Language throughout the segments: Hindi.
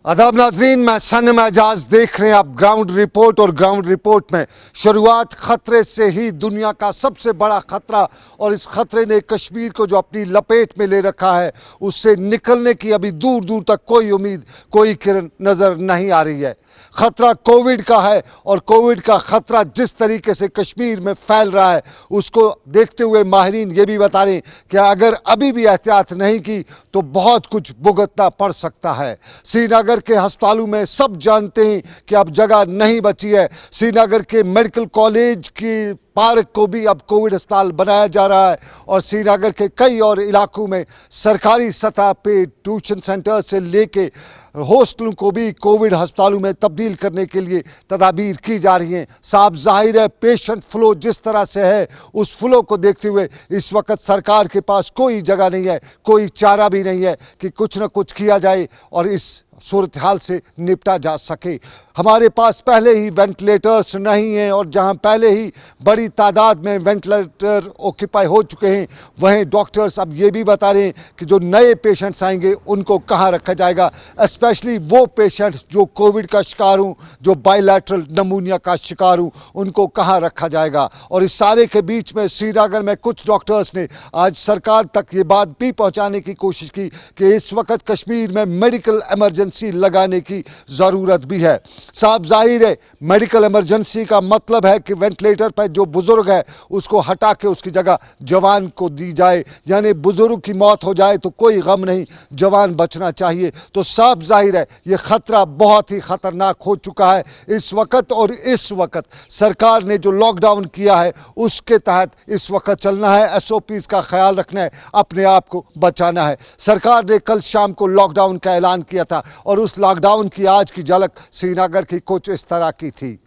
आदाब नाजरीन, मैं सनम एजाज देख रहे हैं आप ग्राउंड रिपोर्ट। और ग्राउंड रिपोर्ट में शुरुआत खतरे से ही, दुनिया का सबसे बड़ा खतरा, और इस खतरे ने कश्मीर को जो अपनी लपेट में ले रखा है, उससे निकलने की अभी दूर दूर तक कोई उम्मीद, कोई किरण नज़र नहीं आ रही है। खतरा कोविड का है, और कोविड का खतरा जिस तरीके से कश्मीर में फैल रहा है, उसको देखते हुए माहिरीन ये भी बता रहे हैं कि अगर अभी भी एहतियात नहीं की तो बहुत कुछ भुगतना पड़ सकता है। श्रीनगर के अस्पतालों में सब जानते हैं कि अब जगह नहीं बची है। श्रीनगर के मेडिकल कॉलेज की पार्क को भी अब कोविड अस्पताल बनाया जा रहा है, और श्रीनगर के कई और इलाकों में सरकारी सतह पे ट्यूशन सेंटर से लेके हॉस्टलों को भी कोविड अस्पतालों में तब्दील करने के लिए तदाबीर की जा रही हैं। साफ जाहिर है, पेशेंट फ्लो जिस तरह से है, उस फ्लो को देखते हुए इस वक्त सरकार के पास कोई जगह नहीं है, कोई चारा भी नहीं है कि कुछ न कुछ किया जाए और इस सूरत हाल से निपटा जा सके। हमारे पास पहले ही वेंटिलेटर्स नहीं हैं, और जहां पहले ही बड़ी तादाद में वेंटिलेटर ऑक्यूपाई हो चुके हैं, वहीं डॉक्टर्स अब ये भी बता रहे हैं कि जो नए पेशेंट्स आएंगे उनको कहां रखा जाएगा। स्पेशली वो पेशेंट्स जो कोविड का शिकार हों, जो बायलैटरल नमूनिया का शिकार हों, उनको कहां रखा जाएगा। और इस सारे के बीच में श्रीनगर में कुछ डॉक्टर्स ने आज सरकार तक ये बात भी पहुँचाने की कोशिश की कि इस वक्त कश्मीर में मेडिकल इमरजेंसी लगाने की ज़रूरत भी है। साफ जाहिर है, मेडिकल इमरजेंसी का मतलब है कि वेंटिलेटर पर जो बुजुर्ग है उसको हटा के उसकी जगह जवान को दी जाए, यानी बुजुर्ग की मौत हो जाए तो कोई गम नहीं, जवान बचना चाहिए। तो साफ जाहिर है ये खतरा बहुत ही खतरनाक हो चुका है इस वक्त। और इस वक्त सरकार ने जो लॉकडाउन किया है उसके तहत इस वक्त चलना है, SOPs का ख्याल रखना है, अपने आप को बचाना है। सरकार ने कल शाम को लॉकडाउन का ऐलान किया था, और उस लॉकडाउन की आज की झलक श्रीनगर की कुछ इस तरह की थी।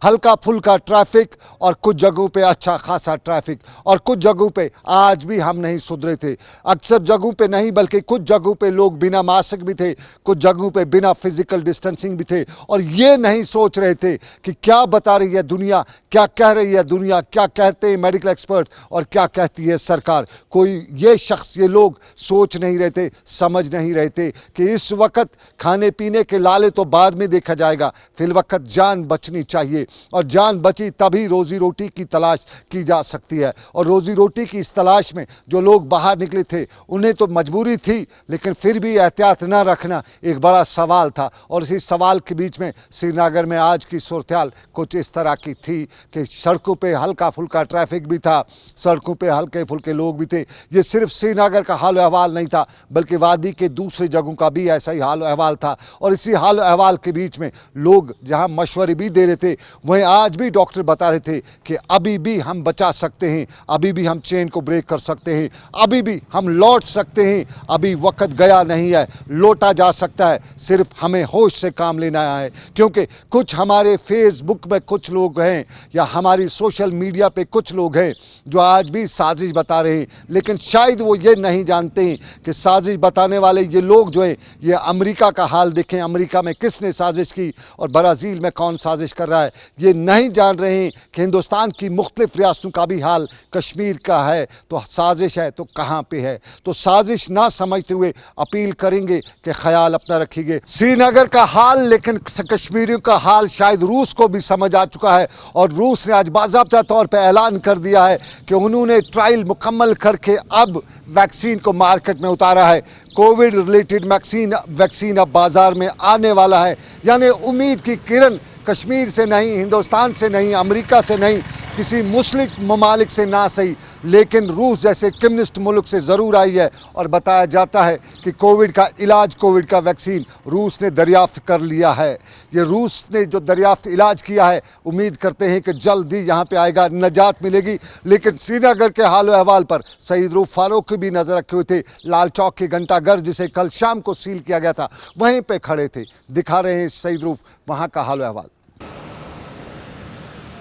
हल्का फुल्का ट्रैफिक, और कुछ जगहों पे अच्छा खासा ट्रैफिक, और कुछ जगहों पे आज भी हम नहीं सुधरे थे। अक्सर जगहों पे नहीं, बल्कि कुछ जगहों पे लोग बिना मास्क भी थे, कुछ जगहों पे बिना फिजिकल डिस्टेंसिंग भी थे, और ये नहीं सोच रहे थे कि क्या बता रही है दुनिया, क्या कह रही है दुनिया, क्या कहते हैं मेडिकल एक्सपर्ट, और क्या कहती है सरकार। कोई ये शख्स, ये लोग सोच नहीं रहे थे, समझ नहीं रहे थे कि इस वक्त खाने पीने के लाले तो बाद में देखा जाएगा, फिल वक्त जान बचनी चाहिए, और जान बची तभी रोजी रोटी की तलाश की जा सकती है। और रोजी रोटी की इस तलाश में जो लोग बाहर निकले थे उन्हें तो मजबूरी थी, लेकिन फिर भी एहतियात न रखना एक बड़ा सवाल था। और इसी सवाल के बीच में श्रीनगर में आज की सूरत-ए-हाल कुछ इस तरह की थी कि सड़कों पे हल्का फुल्का ट्रैफिक भी था, सड़कों पे हल्के फुल्के लोग भी थे। ये सिर्फ श्रीनगर का हाल अहवाल नहीं था, बल्कि वादी के दूसरी जगहों का भी ऐसा ही हाल अहवाल था। और इसी हाल अहवाल के बीच में लोग जहां मशवरे भी दे रहे थे, वहीं आज भी डॉक्टर बता रहे थे कि अभी भी हम बचा सकते हैं, अभी भी हम चेन को ब्रेक कर सकते हैं, अभी भी हम लौट सकते हैं, अभी वक्त गया नहीं है, लौटा जा सकता है, सिर्फ हमें होश से काम लेना है। क्योंकि कुछ हमारे फेसबुक में कुछ लोग हैं, या हमारी सोशल मीडिया पे कुछ लोग हैं जो आज भी साजिश बता रहे हैं, लेकिन शायद वो ये नहीं जानते हैं कि साजिश बताने वाले ये लोग जो हैं, ये अमेरिका का हाल देखें, अमेरिका में किसने साजिश की और ब्राज़ील में कौन साजिश कर रहा है। ये नहीं जान रहे हैं कि हिंदुस्तान की मुख्तलिफ रियासतों का भी हाल कश्मीर का है, तो साजिश है तो कहाँ पे है। तो साजिश ना समझते हुए अपील करेंगे कि ख्याल अपना रखिए। श्रीनगर का हाल, लेकिन कश्मीरियों का हाल शायद रूस को भी समझ आ चुका है, और रूस ने आज बाज़ाब्ता तौर पर ऐलान कर दिया है कि उन्होंने ट्रायल मुकम्मल करके अब वैक्सीन को मार्केट में उतारा है। कोविड रिलेटेड वैक्सीन अब बाज़ार में आने वाला है। यानी उम्मीद की किरण कश्मीर से नहीं, हिंदुस्तान से नहीं, अमेरिका से नहीं, किसी मुस्लिम ममालिक से ना सही, लेकिन रूस जैसे कम्युनिस्ट मुल्क से ज़रूर आई है। और बताया जाता है कि कोविड का इलाज, कोविड का वैक्सीन रूस ने दरियाफ्त कर लिया है। ये रूस ने जो दरियाफ्त इलाज किया है, उम्मीद करते हैं कि जल्द ही यहाँ पे आएगा, निजात मिलेगी। लेकिन श्रीनगर के हाल अहवाल पर सईद रूफ फारूक भी नज़र रखे हुए थे। लाल चौक के घंटाघर जिसे कल शाम को सील किया गया था, वहीं पर खड़े थे। दिखा रहे हैं सईद रूफ वहाँ का हाल अहवाल।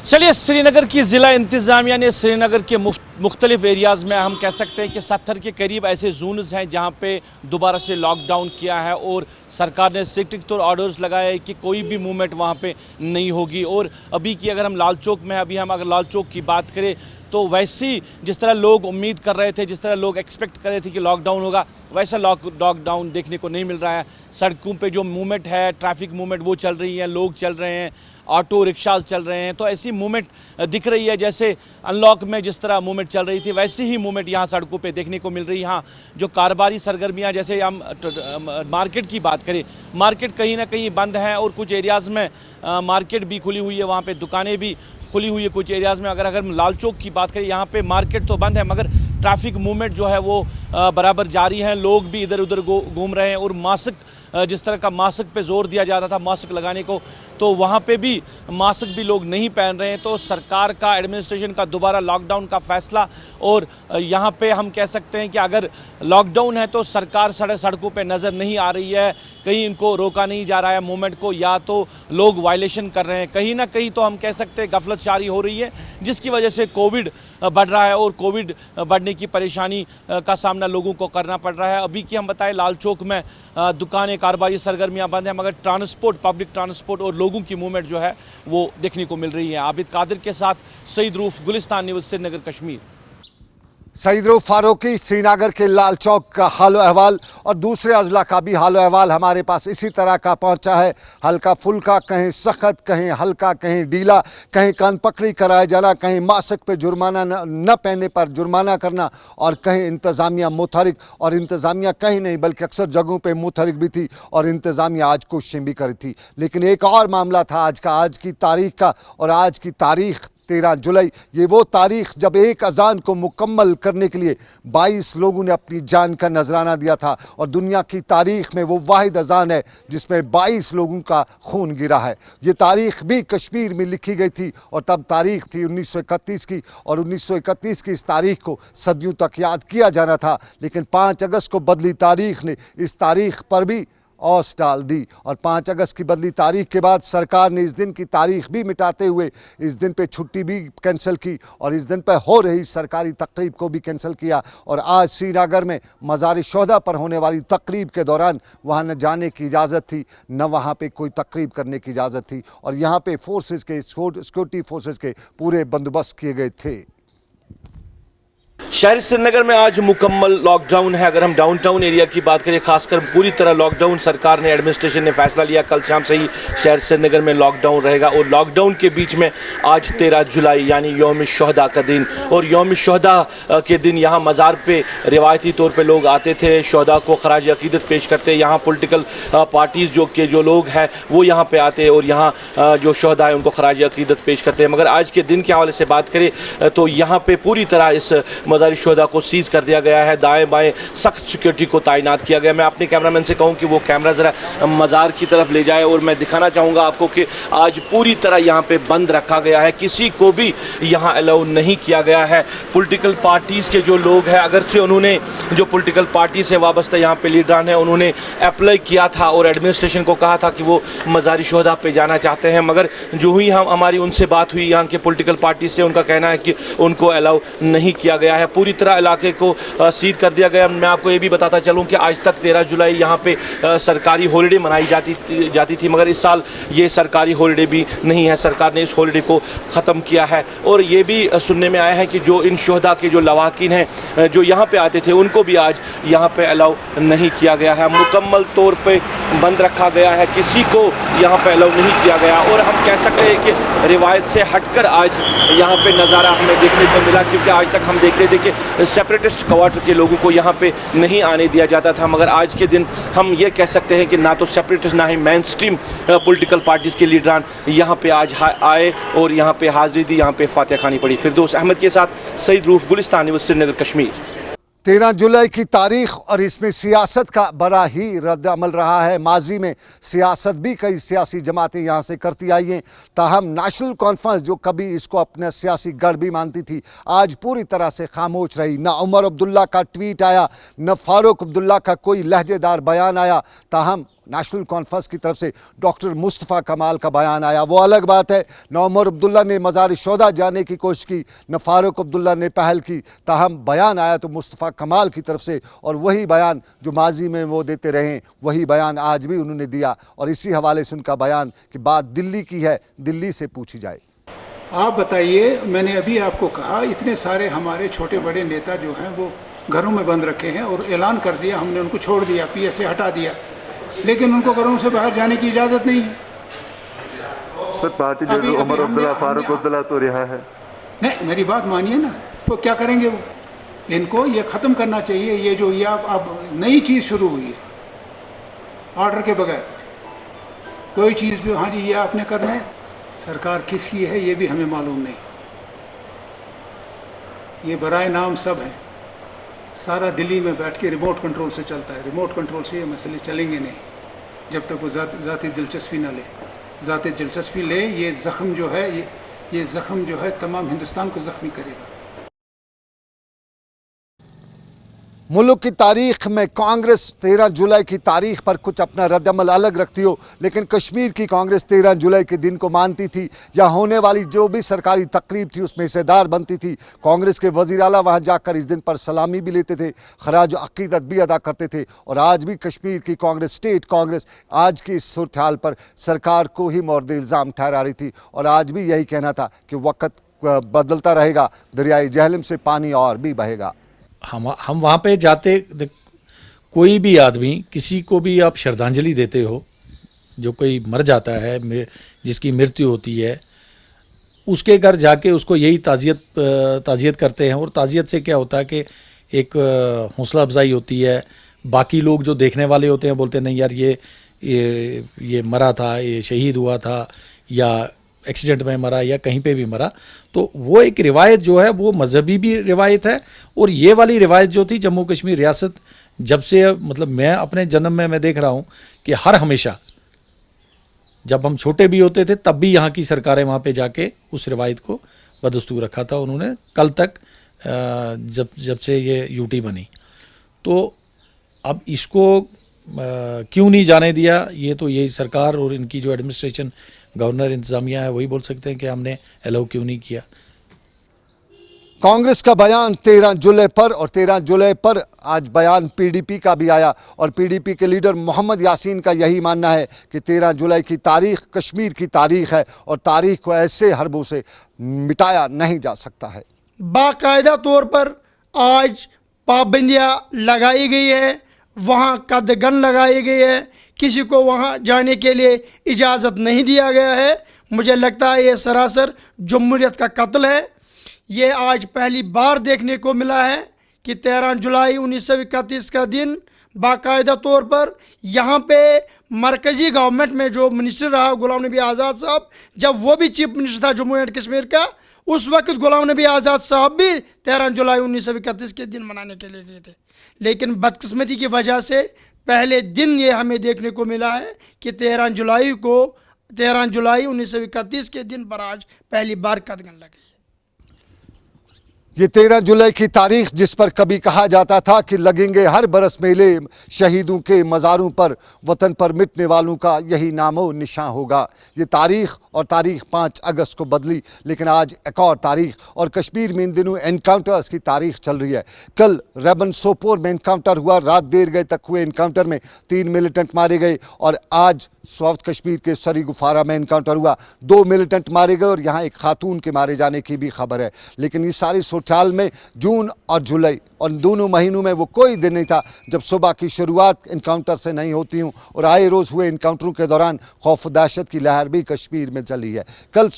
चलिए, श्रीनगर की ज़िला इंतज़ामिया ने श्रीनगर के मुख्तलिफ एरियाज़ में हम कह सकते हैं कि 70 के करीब ऐसे जोन्स हैं जहां पे दोबारा से लॉकडाउन किया है, और सरकार ने स्ट्रिक्ट तौर ऑर्डर्स लगाए हैं कि कोई भी मूवमेंट वहां पे नहीं होगी। और अभी की अगर हम लाल चौक में, अभी हम अगर लाल चौक की बात करें तो वैसी जिस तरह लोग उम्मीद कर रहे थे, जिस तरह लोग एक्सपेक्ट कर रहे थे कि लॉकडाउन होगा, वैसा लॉकडाउन देखने को नहीं मिल रहा है। सड़कों पे जो मूवमेंट है, ट्रैफिक मूवमेंट वो चल रही है, लोग चल रहे हैं, ऑटो रिक्शाज चल रहे हैं, तो ऐसी मूवमेंट दिख रही है जैसे अनलॉक में जिस तरह मूवमेंट चल रही थी वैसी ही मूवमेंट यहाँ सड़कों पे देखने को मिल रही है। यहाँ जो कारोबारी सरगर्मियाँ, जैसे हम मार्केट की बात करें, मार्केट कहीं ना कहीं बंद है और कुछ एरियाज़ में मार्केट भी खुली हुई है, वहाँ पे दुकानें भी खुली हुई है कुछ एरियाज़ में। अगर हम लाल चौक की बात करें, यहाँ पे मार्केट तो बंद है मगर ट्रैफिक मूवमेंट जो है वो बराबर जारी है, लोग भी इधर उधर घूम रहे हैं। और मास्क, जिस तरह का मास्क पे जोर दिया जाता था मास्क लगाने को, तो वहाँ पे भी मास्क भी लोग नहीं पहन रहे हैं। तो सरकार का, एडमिनिस्ट्रेशन का दोबारा लॉकडाउन का फैसला, और यहाँ पे हम कह सकते हैं कि अगर लॉकडाउन है तो सरकार सड़कों पे नज़र नहीं आ रही है, कहीं इनको रोका नहीं जा रहा है मूवमेंट को, या तो लोग वायलेशन कर रहे हैं, कहीं ना कहीं तो हम कह सकते हैं गफलत जारी हो रही है, जिसकी वजह से कोविड बढ़ रहा है और कोविड बढ़ने की परेशानी का सामना लोगों को करना पड़ रहा है। अभी की हम बताएं, लाल चौक में दुकानें, कारोबारी सरगर्मियां बंद हैं, मगर ट्रांसपोर्ट, पब्लिक ट्रांसपोर्ट और लोगों की मूवमेंट जो है वो देखने को मिल रही है। आबिद कादिर के साथ सईद रूफ, गुलिस्तान न्यूज़, श्रीनगर, कश्मीर। सईद रूफ फारूकी, श्रीनगर के लाल चौक का हाल अहवाल और दूसरे अजला का भी हाल अहवाल हमारे पास इसी तरह का पहुंचा है। हल्का फुल्का, कहीं सख्त, कहीं हल्का, कहीं ढीला, कहीं कान पकड़ी कराया जाना, कहीं मास्क पे जुर्माना न पहनने पर जुर्माना करना, और कहीं इंतज़ामिया मुतहरिक, और इंतज़ामिया कहीं नहीं बल्कि अक्सर जगहों पे मुतहरिक भी थी और इंतज़ामिया आज कोशिशें भी करी थी। लेकिन एक और मामला था आज की तारीख का, और आज की तारीख 13 जुलाई, ये वो तारीख जब एक अजान को मुकम्मल करने के लिए 22 लोगों ने अपनी जान का नजराना दिया था, और दुनिया की तारीख में वो वाहिद अजान है जिसमें 22 लोगों का खून गिरा है। ये तारीख भी कश्मीर में लिखी गई थी, और तब तारीख थी 1931 की, और 1931 की इस तारीख को सदियों तक याद किया जाना था। लेकिन 5 अगस्त को बदली तारीख ने इस तारीख पर भी औस डाल दी, और 5 अगस्त की बदली तारीख के बाद सरकार ने इस दिन की तारीख भी मिटाते हुए इस दिन पे छुट्टी भी कैंसिल की, और इस दिन पे हो रही सरकारी तकरीब को भी कैंसिल किया। और आज श्रीनगर में मज़ार-ए-शोहदा पर होने वाली तकरीब के दौरान वहाँ न जाने की इजाज़त थी, न वहाँ पे कोई तकरीब करने की इजाज़त थी, और यहाँ पे फोर्सेस के, सिक्योरिटी फोर्सेस के पूरे बंदोबस्त किए गए थे। शहर श्रीनगर में आज मुकम्मल लॉकडाउन है। अगर हम डाउनटाउन एरिया की बात करें, खासकर पूरी तरह लॉकडाउन सरकार ने, एडमिनिस्ट्रेशन ने फैसला लिया, कल शाम से ही शहर श्रीनगर में लॉकडाउन रहेगा। और लॉकडाउन के बीच में आज 13 जुलाई यानी यौम-ए-शोहदा का दिन, और यौम-ए-शोहदा के दिन यहाँ मज़ार पे रिवायती तौर पे लोग आते थे, शोहदा को खराज अकीदत पेश करते। यहाँ पॉलिटिकल पार्टीज़ जो लोग हैं वो यहाँ पे आते और यहाँ जो शोहदा है उनको खराज अकीदत पेश करते हैं। मगर आज के दिन के हवाले से बात करें तो यहाँ पर पूरी तरह इस मज़ार-ए-शोहदा को सीज़ कर दिया गया है, दाएं बाएं सख्त सिक्योरिटी को तैनात किया गया। मैं अपने कैमरामैन से कहूं कि वो कैमरा ज़रा मज़ार की तरफ ले जाए, और मैं दिखाना चाहूँगा आपको कि आज पूरी तरह यहाँ पे बंद रखा गया है, किसी को भी यहाँ अलाउ नहीं किया गया है। पॉलिटिकल पार्टीज़ के जो लोग हैं, अगरचे उन्होंने जो पॉलिटिकल पार्टी से वाबस्ता यहाँ पे लीडरान हैं, उन्होंने अप्लाई किया था और एडमिनिस्ट्रेशन को कहा था कि वो मज़ार-ए-शोहदा पे जाना चाहते हैं, मगर जो ही हमारी उनसे बात हुई यहाँ के पॉलिटिकल पार्टी से, उनका कहना है कि उनको अलाउ नहीं किया गया है। पूरी तरह इलाके को सील कर दिया गया। मैं आपको ये भी बताता चलूँ कि आज तक 13 जुलाई यहाँ पे सरकारी हॉलिडे मनाई जाती थी, मगर इस साल ये सरकारी हॉलिडे भी नहीं है, सरकार ने इस हॉलिडे को ख़त्म किया है। और ये भी सुनने में आया है कि जो इन शोहदा के जो लवाकिन हैं जो यहाँ पे आते थे, उनको भी आज यहाँ पे अलाउ नहीं किया गया है, मुकम्मल तौर पे बंद रखा गया है, किसी को यहाँ पे अलाउ नहीं किया गया। और हम कह सकते हैं कि रिवायत से हटकर आज यहाँ पे नज़ारा हमें देखने को मिला, क्योंकि आज तक हम देखते थे कि सेपरेटिस्ट क्वार्टर के लोगों को यहाँ पे नहीं आने दिया जाता था, मगर आज के दिन हम ये कह सकते हैं कि ना तो सेपरेटिस्ट ना ही मेन स्ट्रीम पॉलिटिकल पार्टीज़ के लीडरान यहाँ पे आज आए और यहाँ पे हाज़िरी दी, यहाँ पे फातिहा खानी पड़ी। फिरदौस अहमद के साथ सईद रूफ, गुलिस्तान न्यूज़, श्रीनगर, कश्मीर। 13 जुलाई की तारीख, और इसमें सियासत का बड़ा ही रद्द अमल रहा है। माजी में सियासत भी कई सियासी जमातें यहाँ से करती आई हैं, ताहम नेशनल कॉन्फ्रेंस जो कभी इसको अपना सियासी गढ़ भी मानती थी, आज पूरी तरह से खामोश रही। न उमर अब्दुल्ला का ट्वीट आया, न फारूक अब्दुल्ला का कोई लहजेदार बयान आया, ताहम नेशनल कॉन्फ्रेंस की तरफ से डॉक्टर मुस्तफ़ा कमाल का बयान आया, वो अलग बात है। न उमर अब्दुल्ला ने मज़ार-ए-शोहदा जाने की कोशिश की, न फारूक अब्दुल्ला ने पहल की, ताहम बयान आया तो मुस्तफ़ा कमाल की तरफ से, और वही बयान जो माजी में वो देते रहे वही बयान आज भी उन्होंने दिया। और इसी हवाले से उनका बयान कि बात दिल्ली की है, दिल्ली से पूछी जाए। आप बताइए, मैंने अभी आपको कहा इतने सारे हमारे छोटे बड़े नेता जो हैं वो घरों में बंद रखे हैं और ऐलान कर दिया, हमने उनको छोड़ दिया, पीएस से हटा दिया, लेकिन उनको घरों से बाहर जाने की इजाज़त नहीं है। Sir party leader Omar Abdullah, Farooq Abdullah तो रिहा है। नहीं, मेरी बात मानिए ना, तो क्या करेंगे वो? इनको ये ख़त्म करना चाहिए। ये जो ये अब नई चीज़ शुरू हुई है ऑर्डर के बगैर, कोई चीज़ भी हाँ जी ये आपने करना है, सरकार किसकी है ये भी हमें मालूम नहीं, ये बराए नाम सब है, सारा दिल्ली में बैठ के रिमोट कंट्रोल से चलता है। रिमोट कंट्रोल से ये मसले चलेंगे नहीं जब तक वो ज़ाती दिलचस्पी ना ले। ज़ाती दिलचस्पी ले, ये ज़ख्म जो है ये ज़ख्म जो है तमाम हिंदुस्तान को ज़ख्मी करेगा। मुल्क की तारीख में कांग्रेस 13 जुलाई की तारीख पर कुछ अपना रद्दमल अलग रखती हो, लेकिन कश्मीर की कांग्रेस 13 जुलाई के दिन को मानती थी या होने वाली जो भी सरकारी तकरीब थी उसमें हिस्सेदार बनती थी। कांग्रेस के वज़ीर आला वहाँ जाकर इस दिन पर सलामी भी लेते थे, खराज अक़ीदत भी अदा करते थे। और आज भी कश्मीर की कांग्रेस, स्टेट कांग्रेस, आज की इस सूरत हाल पर सरकार को ही मोर्द इल्ज़ाम ठहरा रही थी। और आज भी यही कहना था कि वक़्त बदलता रहेगा, दरियाए जहलम से पानी और भी बहेगा। हम वहाँ पे जाते, कोई भी आदमी, किसी को भी आप श्रद्धांजलि देते हो, जो कोई मर जाता है, जिसकी मृत्यु होती है, उसके घर जाके उसको यही ताज़ियत करते हैं। और ताज़ियत से क्या होता है कि एक हौसला अफजाई होती है। बाकी लोग जो देखने वाले होते हैं बोलते हैं नहीं यार ये मरा था, ये शहीद हुआ था, या एक्सीडेंट में मरा, या कहीं पे भी मरा। तो वो एक रिवायत जो है वो मजहबी भी रिवायत है। और ये वाली रिवायत जो थी जम्मू कश्मीर रियासत, जब से मतलब मैं अपने जन्म में मैं देख रहा हूँ कि हर हमेशा जब हम छोटे भी होते थे तब भी यहाँ की सरकारें वहाँ पे जाके उस रिवायत को बदस्तूर रखा था उन्होंने, कल तक जब से ये यूटी बनी। तो अब इसको क्यों नहीं जाने दिया, ये तो यही सरकार और इनकी जो एडमिनिस्ट्रेशन, गवर्नर, इंतज़ामिया है, वही बोल सकते हैं कि हमने अलाउ क्यों नहीं किया। कांग्रेस का बयान 13 जुलाई पर, और 13 जुलाई पर आज बयान पीडीपी का भी आया, और पीडीपी के लीडर मोहम्मद यासीन का यही मानना है कि 13 जुलाई की तारीख कश्मीर की तारीख है और तारीख को ऐसे हरबों से मिटाया नहीं जा सकता है। बाकायदा तौर पर आज पाबंदियाँ लगाई गई है, वहाँ कदगन लगाई गई है, किसी को वहाँ जाने के लिए इजाज़त नहीं दिया गया है। मुझे लगता है ये सरासर जमहूरियत का कत्ल है। ये आज पहली बार देखने को मिला है कि 13 जुलाई 1931 का दिन बाकायदा तौर पर यहाँ पे मरकज़ी गवर्नमेंट में जो मिनिस्टर रहा गुलाम नबी आज़ाद साहब, जब वो भी चीफ मिनिस्टर था जम्मू एंड कश्मीर का, उस वक्त गुलाम नबी आज़ाद साहब भी 13 जुलाई 1931 के दिन मनाने के लिए गए थे। लेकिन बदकिस्मती की वजह से पहले दिन ये हमें देखने को मिला है कि 13 जुलाई 1931 के दिन पर आज पहली बार कदगन लगी। ये 13 जुलाई की तारीख जिस पर कभी कहा जाता था कि लगेंगे हर बरस मेले, शहीदों के मज़ारों पर, वतन पर मिटने वालों का यही नामो निशान होगा। ये तारीख और तारीख 5 अगस्त को बदली, लेकिन आज एक और तारीख, और कश्मीर में इन दिनों एनकाउंटर्स की तारीख चल रही है। कल रेबन सोपोर में एनकाउंटर हुआ, रात देर गए तक हुए एनकाउंटर में 3 मिलिटेंट मारे गए, और आज साउथ कश्मीर के सरी गुफारा में एनकाउंटर हुआ, 2 मिलिटेंट मारे गए, और यहाँ एक खातून के मारे जाने की भी खबर है। लेकिन इस सारी सूरत में जून और जुलाई और दोनों महीनों में वो कोई दिन नहीं था जब सुबह की शुरुआत एनकाउंटर से नहीं होती हूँ, और आए रोज़ हुए एनकाउंटरों के दौरान खौफ दहशत की लहर भी कश्मीर में चली है। कल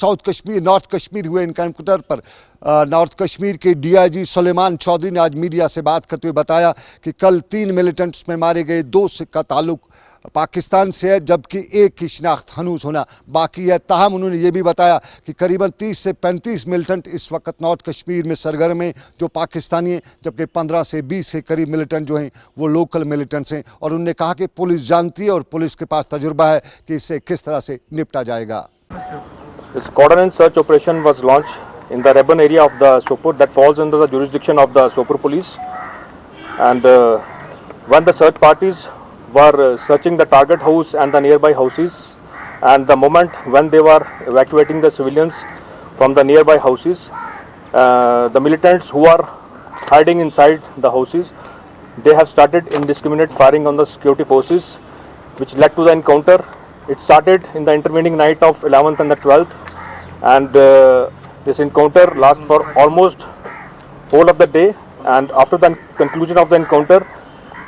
नॉर्थ कश्मीर हुए एनकाउंटर पर नॉर्थ कश्मीर के डीआईजी सुलेमान चौधरी ने आज मीडिया से बात करते हुए बताया कि कल 3 मिलिटेंट्स में मारे गए, 2 का ताल्लुक पाकिस्तान से है, जबकि एक की शिनाख्त हनूज होना बाकी है। ताहम उन्होंने ये भी बताया कि करीबन 30 से 35 मिलिटेंट इस वक्त नॉर्थ कश्मीर में सरगर्म हैं जो पाकिस्तानी हैं, जबकि 15 से 20 के करीब मिलिटेंट जो हैं वो लोकल मिलिटेंट्स हैं। और उन्होंने कहा कि पुलिस जानती है और पुलिस के पास तजुर्बा है कि इससे किस तरह से निपटा जाएगा। This coordinated search operation was launched in the Reban area of the Sopore that falls under the jurisdiction of the Sopore police, and when the search parties were searching the target house and the nearby houses, and the moment when they were evacuating the civilians from the nearby houses, the militants who are hiding inside the houses, they have started indiscriminate firing on the security forces, which led to the encounter. It started in the intervening night of 11th and the 12th, and This encounter lasts for almost whole of the day, and after the conclusion of the encounter,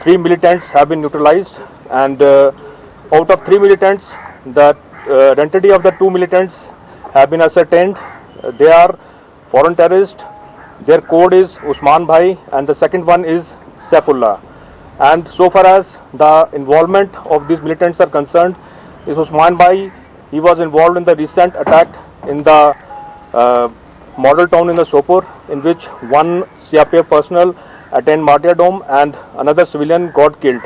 3 militants have been neutralized, and out of 3 militants, the identity of the 2 militants have been ascertained. They are foreign terrorists. Their code is Usman Bhai, and the second one is Saifullah. And so far as the involvement of these militants are concerned, is Usman Bhai. He was involved in the recent attack in the model town in the Sopur, in which one CRPF personnel attained martyrdom and another civilian got killed.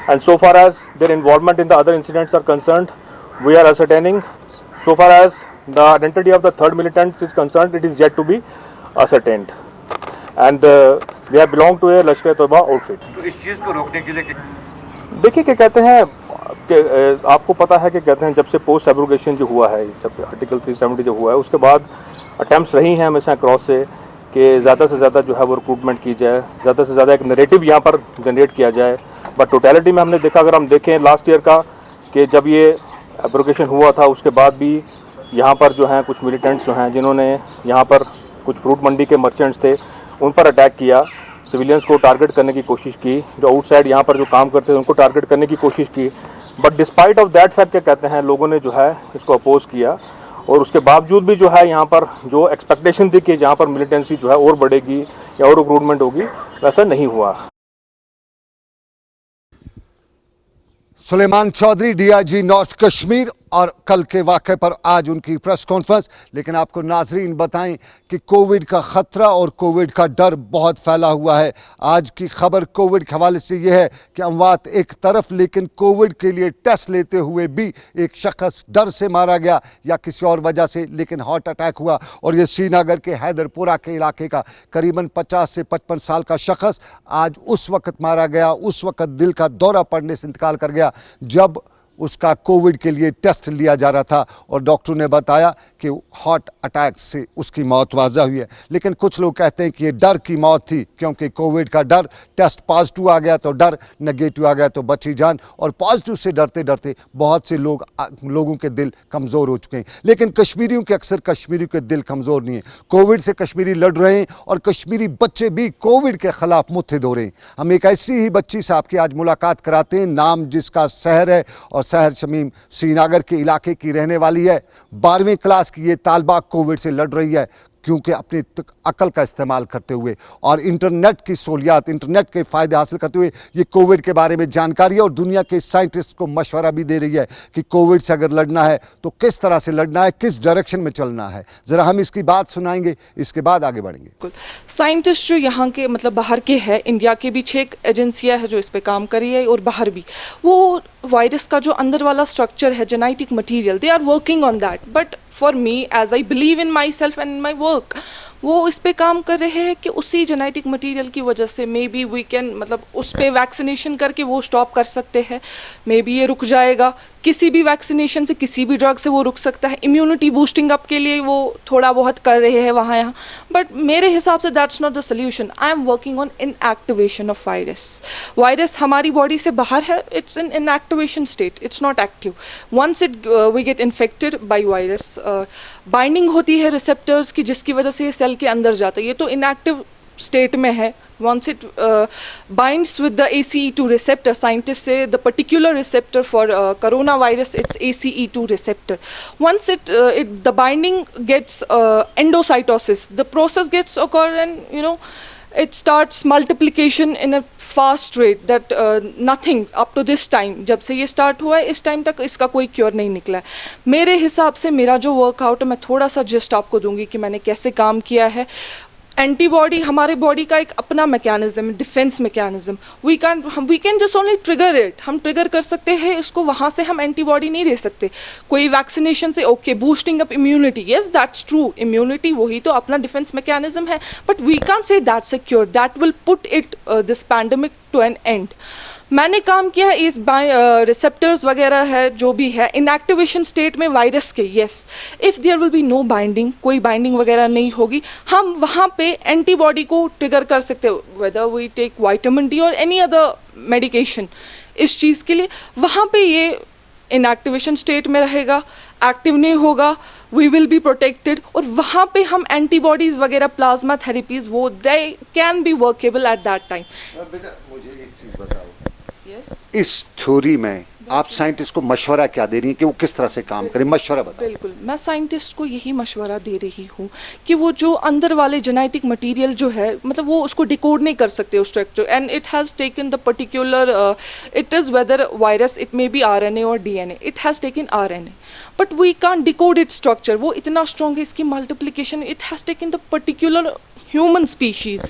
And so far as their involvement in the other incidents are concerned, we are ascertaining. So far as the identity of the third militant is concerned, it is yet to be ascertained. And they have belonged to a Lashkar-e-Toiba outfit. तो इस चीज़ को रोकने के लिए देखिए क्या कहते हैं कि आपको पता है कि कहते हैं जब से पोस्ट एब्रोगेशन जो हुआ है, जब आर्टिकल 370 जो हुआ है, उसके बाद अटैम्प्ट्स रही हैं हमेशा क्रॉस से कि ज़्यादा से ज़्यादा जो है वो रिक्रूटमेंट की जाए, ज़्यादा से ज़्यादा एक नैरेटिव यहाँ पर जनरेट किया जाए. बट टोटलिटी में हमने देखा, अगर हम देखें लास्ट ईयर का, कि जब ये एब्रोगेशन हुआ था उसके बाद भी यहाँ पर जो हैं कुछ मिलिटेंट्स जो हैं जिन्होंने यहाँ पर कुछ फ्रूट मंडी के मर्चेंट्स थे उन पर अटैक किया, सिविलियंस को टारगेट करने की कोशिश की, जो आउटसाइड यहाँ पर जो काम करते थे उनको टारगेट करने की कोशिश की. But despite of that fact क्या कहते हैं लोगों ने जो है इसको अपोज किया, और उसके बावजूद भी जो है यहाँ पर जो एक्सपेक्टेशन थी कि यहाँ पर मिलिटेंसी जो है और बढ़ेगी या और रिक्रूटमेंट होगी, वैसा नहीं हुआ. सुलेमान चौधरी, डीआईजी नॉर्थ कश्मीर, और कल के वाक़े पर आज उनकी प्रेस कॉन्फ्रेंस. लेकिन आपको नाजरीन बताएं कि कोविड का ख़तरा और कोविड का डर बहुत फैला हुआ है. आज की खबर कोविड के हवाले से यह है कि अमवात एक तरफ, लेकिन कोविड के लिए टेस्ट लेते हुए भी एक शख्स डर से मारा गया या किसी और वजह से, लेकिन हार्ट अटैक हुआ. और ये श्रीनगर के हैदरपुरा के इलाके का करीबन 50 से 55 साल का शख्स आज उस वक्त मारा गया, उस वक्त दिल का दौरा पड़ने से इंतकाल कर गया जब उसका कोविड के लिए टेस्ट लिया जा रहा था और डॉक्टर ने बताया कि हार्ट अटैक से उसकी मौत वाज़ा हुई है. लेकिन कुछ लोग कहते हैं कि ये डर की मौत थी, क्योंकि कोविड का डर, टेस्ट पॉजिटिव आ गया तो डर, नेगेटिव आ गया तो बची जान. और पॉजिटिव से डरते डरते बहुत से लोगों के दिल कमज़ोर हो चुके हैं. लेकिन कश्मीरियों के, अक्सर कश्मीरियों के दिल कमज़ोर नहीं है. कोविड से कश्मीरी लड़ रहे हैं और कश्मीरी बच्चे भी कोविड के ख़िलाफ़ मुत्तहिद हो रहे हैं. हम एक ऐसी ही बच्ची से आपकी आज मुलाकात कराते हैं, नाम जिसका सहर है, और सहर शमीम श्रीनगर के इलाके की रहने वाली है. 12वीं क्लास की ये तालबा कोविड से लड़ रही है, क्योंकि अपनी अकल का इस्तेमाल करते हुए और इंटरनेट की सहूलियात, इंटरनेट के फ़ायदे हासिल करते हुए ये कोविड के बारे में जानकारी और दुनिया के साइंटिस्ट को मशवरा भी दे रही है कि कोविड से अगर लड़ना है तो किस तरह से लड़ना है, किस डायरेक्शन में चलना है. ज़रा हम इसकी बात सुनाएंगे, इसके बाद आगे बढ़ेंगे. साइंटिस्ट जो यहाँ के मतलब बाहर के हैं, इंडिया के भी 6 एजेंसियाँ हैं जो इस पर काम कर रही है और बाहर भी, वो वायरस का जो अंदर वाला स्ट्रक्चर है, genetic material, they are working on that. But for me, as I believe in my self and in my work, वो इस पे काम कर रहे हैं कि उसी जेनेटिक मटेरियल की वजह से मे बी वी कैन, मतलब उस पर वैक्सीनेशन करके वो स्टॉप कर सकते हैं. मे बी ये रुक जाएगा, किसी भी वैक्सीनेशन से, किसी भी ड्रग से वो रुक सकता है. इम्यूनिटी बूस्टिंग अप के लिए वो थोड़ा बहुत कर रहे हैं वहाँ यहाँ. बट मेरे हिसाब से that's not the solution. I am working on inactivation of virus. Virus हमारी बॉडी से बाहर है, it's in inactivation state, it's not active. Once it we get infected by virus, binding होती है रिसेप्टर्स की, जिसकी वजह से ये सेल के अंदर जाता है. ये तो इनएक्टिव स्टेट में है. Once it binds with the ACE2 receptor, scientists say the particular receptor for coronavirus, it's ACE2 receptor. Once the binding gets endocytosis, the process gets occur, and it starts multiplication in a fast rate that nothing up to this time, जब से ये start हुआ है इस time तक इसका कोई क्योर नहीं निकला है. मेरे हिसाब से मेरा जो वर्कआउट है, मैं थोड़ा सा जस्ट आपको दूंगी कि मैंने कैसे काम किया है. एंटीबॉडी हमारे बॉडी का एक अपना mechanism, defence mechanism. We can just only trigger it. हम ट्रिगर कर सकते हैं इसको, वहाँ से हम एंटीबॉडी नहीं दे सकते. कोई वैक्सीनेशन से okay boosting up immunity, yes that's true, immunity वही तो अपना डिफेंस मैकेनिज्म है. But we can't say that's a cure, that will put it this pandemic to an end. मैंने काम किया है इस रिसेप्टर्स वगैरह है जो भी है इनएक्टिवेशन स्टेट में वायरस के. Yes, if there will be no binding, कोई बाइंडिंग वगैरह नहीं होगी, हम वहाँ पे एंटीबॉडी को ट्रिगर कर सकते हो, whether we take vitamin D और एनी अदर मेडिकेशन. इस चीज़ के लिए वहाँ पे ये इनएक्टिवेशन स्टेट में रहेगा, एक्टिव नहीं होगा. We will be protected. और वहाँ पे हम एंटीबॉडीज़ वगैरह प्लाज्मा थेरेपीज़ वो they can be workable at that time. बेटा मुझे एक चीज़ बताओ, यस, इस थ्योरी में आप साइंटिस्ट को मशवरा क्या दे रही हैं कि वो किस तरह से काम करें? मशवरा बताओ। बिल्कुल, मैं साइंटिस्ट को यही मशवरा दे रही हूँ कि वो जो अंदर वाले जेनेटिक मटेरियल जो है, मतलब वो उसको डिकोड नहीं कर सकते उस structure, and it has taken the particular, it is whether virus, it may be RNA और DNA, it has taken RNA, but we can't decode it structure. वो इतना स्ट्रॉन्ग है, इसकी multiplication, it has taken the particular human species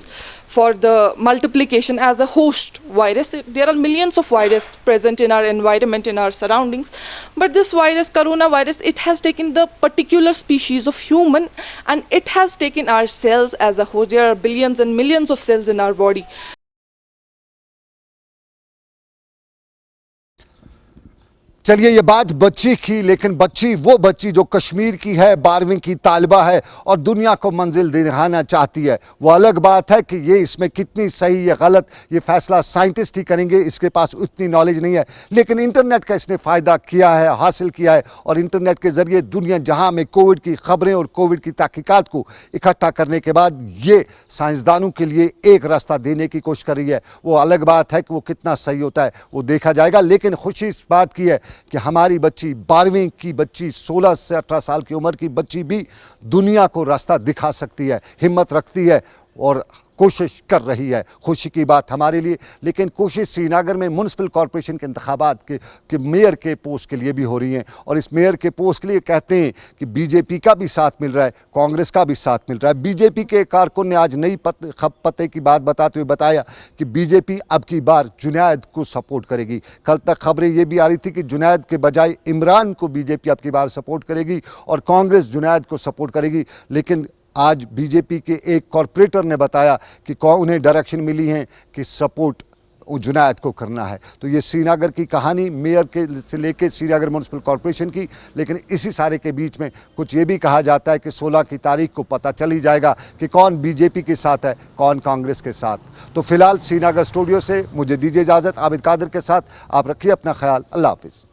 for the multiplication as a host virus. There are millions of viruses present in our environment, in our surroundings, but this virus, coronavirus, it has taken the particular species of human, and it has taken our cells as a host. There are billions and millions of cells in our body. चलिए, ये बात बच्ची की, लेकिन बच्ची वो बच्ची जो कश्मीर की है, 12वीं की तालिबा है और दुनिया को मंजिल दिखाना चाहती है। वो अलग बात है कि ये इसमें कितनी सही या गलत, ये फैसला साइंटिस्ट ही करेंगे, इसके पास उतनी नॉलेज नहीं है। लेकिन इंटरनेट का इसने फ़ायदा किया है, हासिल किया है, और इंटरनेट के ज़रिए दुनिया जहां में कोविड की खबरें और कोविड की तहकीकात को इकट्ठा करने के बाद ये साइंसदानों के लिए एक रास्ता देने की कोशिश कर रही है। वो अलग बात है कि वो कितना सही होता है, वो देखा जाएगा। लेकिन खुशी इस बात की है कि हमारी बच्ची, 12वीं की बच्ची, 16 से 18 साल की उम्र की बच्ची भी दुनिया को रास्ता दिखा सकती है, हिम्मत रखती है और कोशिश कर रही है। खुशी की बात हमारे लिए। लेकिन कोशिश श्रीनगर में म्यूनसिपल कॉरपोरेशन के इंतखाबात के मेयर के पोस्ट के लिए भी हो रही हैं, और इस मेयर के पोस्ट के लिए कहते हैं कि बीजेपी का भी साथ मिल रहा है, कांग्रेस का भी साथ मिल रहा है। बीजेपी के कारकुन ने आज नई पते की बात बताते हुए बताया कि बीजेपी अब की बार जुनैद को सपोर्ट करेगी। कल तक खबरें ये भी आ रही थी कि जुनैद के बजाय इमरान को बीजेपी अब की बार सपोर्ट करेगी और कांग्रेस जुनैद को सपोर्ट करेगी। लेकिन आज बीजेपी के एक कॉरपोरेटर ने बताया कि उन्हें डायरेक्शन मिली है कि सपोर्ट जुनैद को करना है। तो ये श्रीनगर की कहानी, मेयर के से लेके श्रीनगर म्यूनसिपल कॉरपोरेशन की। लेकिन इसी सारे के बीच में कुछ ये भी कहा जाता है कि 16 की तारीख को पता चल ही जाएगा कि कौन बीजेपी के साथ है, कौन कांग्रेस के साथ। तो फिलहाल श्रीनगर स्टूडियो से मुझे दीजिए इजाज़त। आबिद कादिर के साथ आप रखिए अपना ख्याल। अल्लाह हाफिज़।